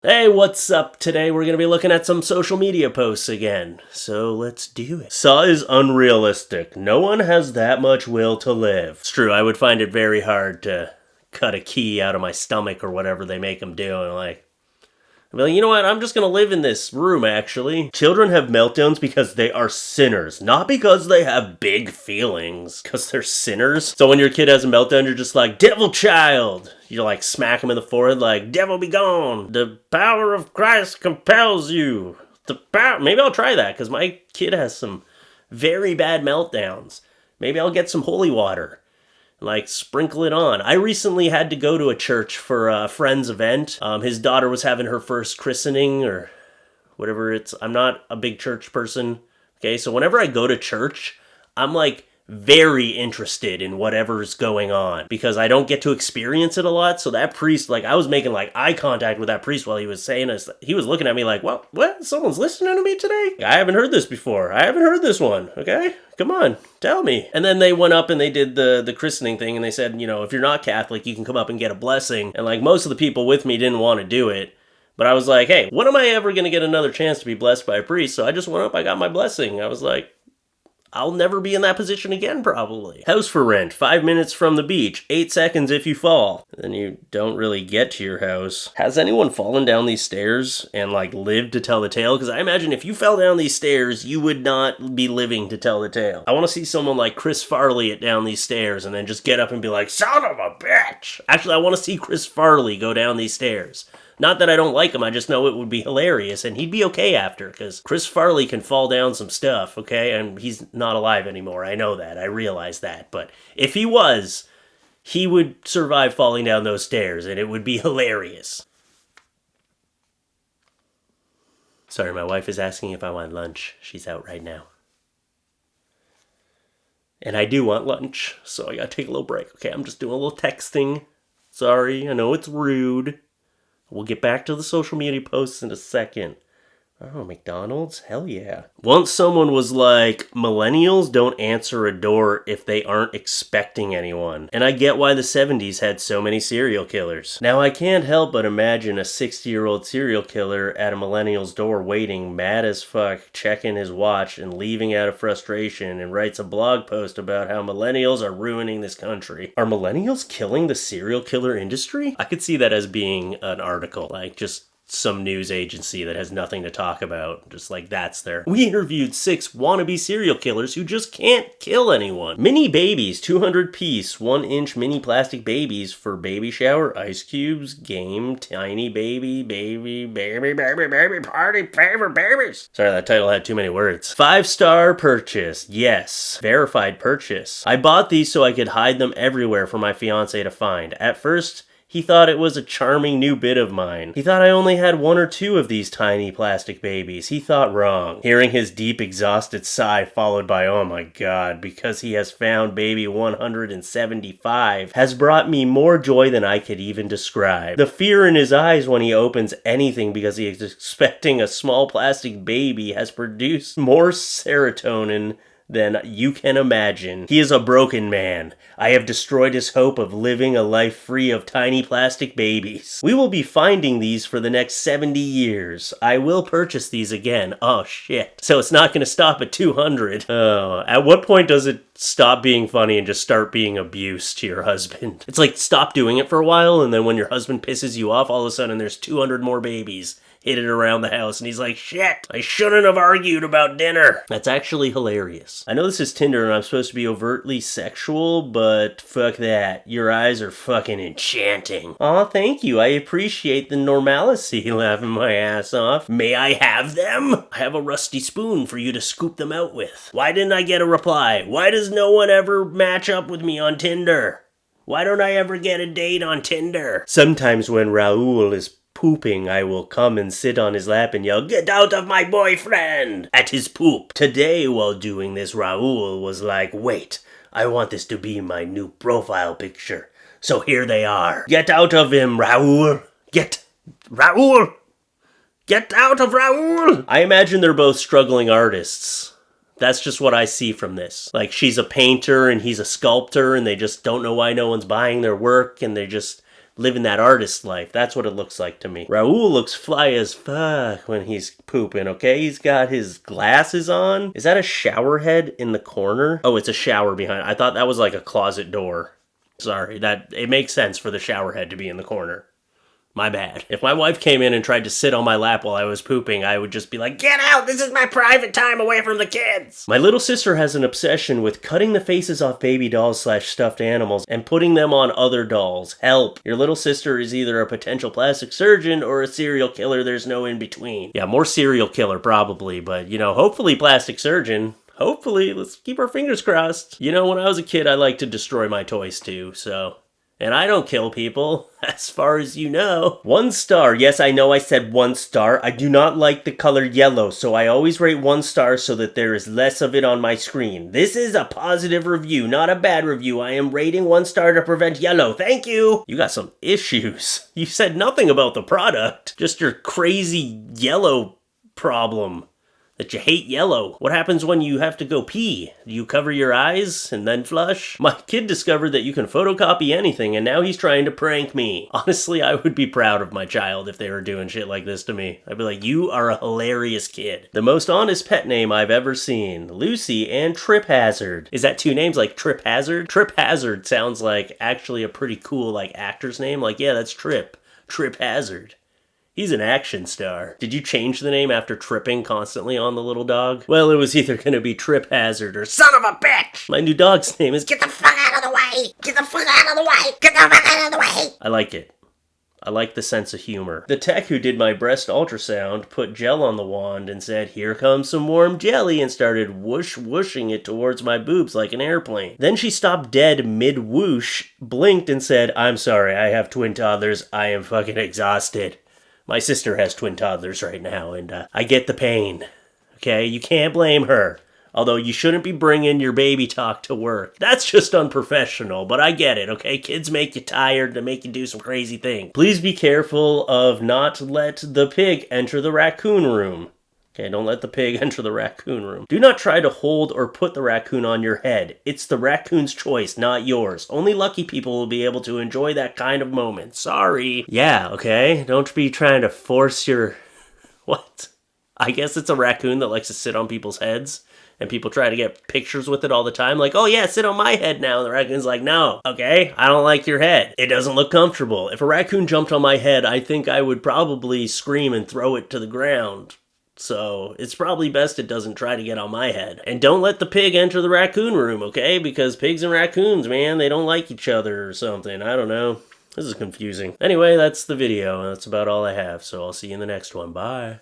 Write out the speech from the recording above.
Hey, what's up? Today we're going to be looking at some social media posts again. So let's do it. Saw is unrealistic. No one has that much will to live. It's true, I would find it very hard to cut a key out of my stomach or whatever they make them do. And I'd be like, you know what? I'm just going to live in this room, actually. Children have meltdowns because they are sinners, not because they have big feelings. Because they're sinners. So when your kid has a meltdown, you're just like, devil child. You like smack him in the forehead like, devil be gone. The power of Christ compels you. Maybe I'll try that because my kid has some very bad meltdowns. Maybe I'll get some holy water. Sprinkle it on. I recently had to go to a church for a friend's event. His daughter was having her first christening or whatever I'm not a big church person. Okay, so whenever I go to church, I'm very interested in whatever's going on because I don't get to experience it a lot. So that priest, I was making eye contact with that priest while he was saying this. He was looking at me like, what? Someone's listening to me today? I haven't heard this before. I haven't heard this one. Okay, come on, tell me. And then they went up and they did the christening thing and they said, if you're not Catholic, you can come up and get a blessing. And most of the people with me didn't want to do it. But I was like, hey, when am I ever going to get another chance to be blessed by a priest? So I just went up, I got my blessing. I was like, I'll never be in that position again, probably. House for rent, 5 minutes from the beach, 8 seconds if you fall. Then you don't really get to your house. Has anyone fallen down these stairs and lived to tell the tale? Because I imagine if you fell down these stairs, you would not be living to tell the tale. I want to see someone like Chris Farley it down these stairs and then just get up and be like, son of a bitch! Actually, I want to see Chris Farley go down these stairs. Not that I don't like him, I just know it would be hilarious, and he'd be okay after, because Chris Farley can fall down some stuff, okay? And he's not alive anymore, I know that, I realize that, but if he was, he would survive falling down those stairs, and it would be hilarious. Sorry, my wife is asking if I want lunch. She's out right now. And I do want lunch, so I gotta take a little break. Okay, I'm just doing a little texting. Sorry, I know it's rude. We'll get back to the social media posts in a second. Oh, McDonald's? Hell yeah. Once someone was like, millennials don't answer a door if they aren't expecting anyone. And I get why the 70s had so many serial killers. Now, I can't help but imagine a 60-year-old serial killer at a millennial's door waiting, mad as fuck, checking his watch and leaving out of frustration and writes a blog post about how millennials are ruining this country. Are millennials killing the serial killer industry? I could see that as being an article, just some news agency that has nothing to talk about. Just that's there. We interviewed 6 wannabe serial killers who just can't kill anyone. Mini babies, 200 piece, 1-inch mini plastic babies for baby shower, ice cubes, game, tiny baby, party, favorite babies. Sorry, that title had too many words. 5-star purchase. Yes. Verified purchase. I bought these so I could hide them everywhere for my fiance to find. At first, he thought it was a charming new bit of mine. He thought I only had 1 or 2 of these tiny plastic babies. He thought wrong. Hearing his deep, exhausted sigh followed by, oh my god, because he has found baby 175, has brought me more joy than I could even describe. The fear in his eyes when he opens anything because he is expecting a small plastic baby has produced more serotonin than you can imagine. He is a broken man. I have destroyed his hope of living a life free of tiny plastic babies. We will be finding these for the next 70 years. I will purchase these again. Oh shit. So it's not going to stop at 200. Oh, at what point does it stop being funny and just start being abuse to your husband? It's stop doing it for a while, and then when your husband pisses you off, all of a sudden there's 200 more babies hidden around the house, and he's like, shit, I shouldn't have argued about dinner. That's actually hilarious. I know this is Tinder and I'm supposed to be overtly sexual, but fuck that. Your eyes are fucking enchanting. Aw, thank you. I appreciate the normalcy, laughing my ass off. May I have them? I have a rusty spoon for you to scoop them out with. Why didn't I get a reply? Why does no one ever match up with me on Tinder? Why don't I ever get a date on Tinder? Sometimes when Raul is pooping, I will come and sit on his lap and yell, "Get out of my boyfriend!" at his poop. Today, while doing this, Raul was like, wait, I want this to be my new profile picture. So here they are. Get out of him, Raul! Raul! Get out of Raul! I imagine they're both struggling artists. That's just what I see from this. She's a painter and he's a sculptor and they just don't know why no one's buying their work and they're living that artist life. That's what it looks like to me. Raul looks fly as fuck when he's pooping, okay? He's got his glasses on. Is that a shower head in the corner? Oh, it's a shower behind. I thought that was like a closet door. Sorry, it makes sense for the shower head to be in the corner. My bad. If my wife came in and tried to sit on my lap while I was pooping, I would just be like, get out! This is my private time away from the kids! My little sister has an obsession with cutting the faces off baby dolls / stuffed animals and putting them on other dolls. Help! Your little sister is either a potential plastic surgeon or a serial killer. There's no in between. Yeah, more serial killer probably, but you know, hopefully plastic surgeon. Hopefully, let's keep our fingers crossed. You know, when I was a kid, I liked to destroy my toys too, so... And I don't kill people, as far as you know. 1 star. Yes, I know I said 1 star. I do not like the color yellow, so I always rate 1 star so that there is less of it on my screen. This is a positive review, not a bad review. I am rating 1 star to prevent yellow. Thank you. You got some issues. You said nothing about the product. Just your crazy yellow problem. That you hate yellow. What happens when you have to go pee? Do you cover your eyes and then flush? My kid discovered that you can photocopy anything and now he's trying to prank me. Honestly, I would be proud of my child if they were doing shit like this to me. I'd be like, you are a hilarious kid. The most honest pet name I've ever seen. Lucy and Trip Hazard. Is that 2 names like Trip Hazard? Trip Hazard sounds like actually a pretty cool like actor's name. Like, yeah, that's Trip. Trip Hazard. He's an action star. Did you change the name after tripping constantly on the little dog? Well, it was either gonna be Trip Hazard or Son of a Bitch! My new dog's name is Get the Fuck Out of the Way! Get the Fuck Out of the Way! Get the Fuck Out of the Way! I like it. I like the sense of humor. The tech who did my breast ultrasound put gel on the wand and said, here comes some warm jelly, and started whooshing it towards my boobs like an airplane. Then she stopped dead mid-whoosh, blinked and said, I'm sorry, I have twin toddlers. I am fucking exhausted. My sister has twin toddlers right now, and I get the pain, okay? You can't blame her. Although you shouldn't be bringing your baby talk to work. That's just unprofessional, but I get it, okay? Kids make you tired, to make you do some crazy things. Please be careful of not let the pig enter the raccoon room. Okay, don't let the pig enter the raccoon room. Do not try to hold or put the raccoon on your head. It's the raccoon's choice, not yours. Only lucky people will be able to enjoy that kind of moment. Sorry. Yeah, okay? Don't be trying to force your... What? I guess it's a raccoon that likes to sit on people's heads, and people try to get pictures with it all the time. Like, oh yeah, sit on my head now. And the raccoon's like, no, okay? I don't like your head. It doesn't look comfortable. If a raccoon jumped on my head, I think I would probably scream and throw it to the ground. So it's probably best it doesn't try to get on my head. And don't let the pig enter the raccoon room, okay? Because pigs and raccoons, man, they don't like each other or something. I don't know. This is confusing. Anyway, that's the video. That's about all I have. So I'll see you in the next one. Bye.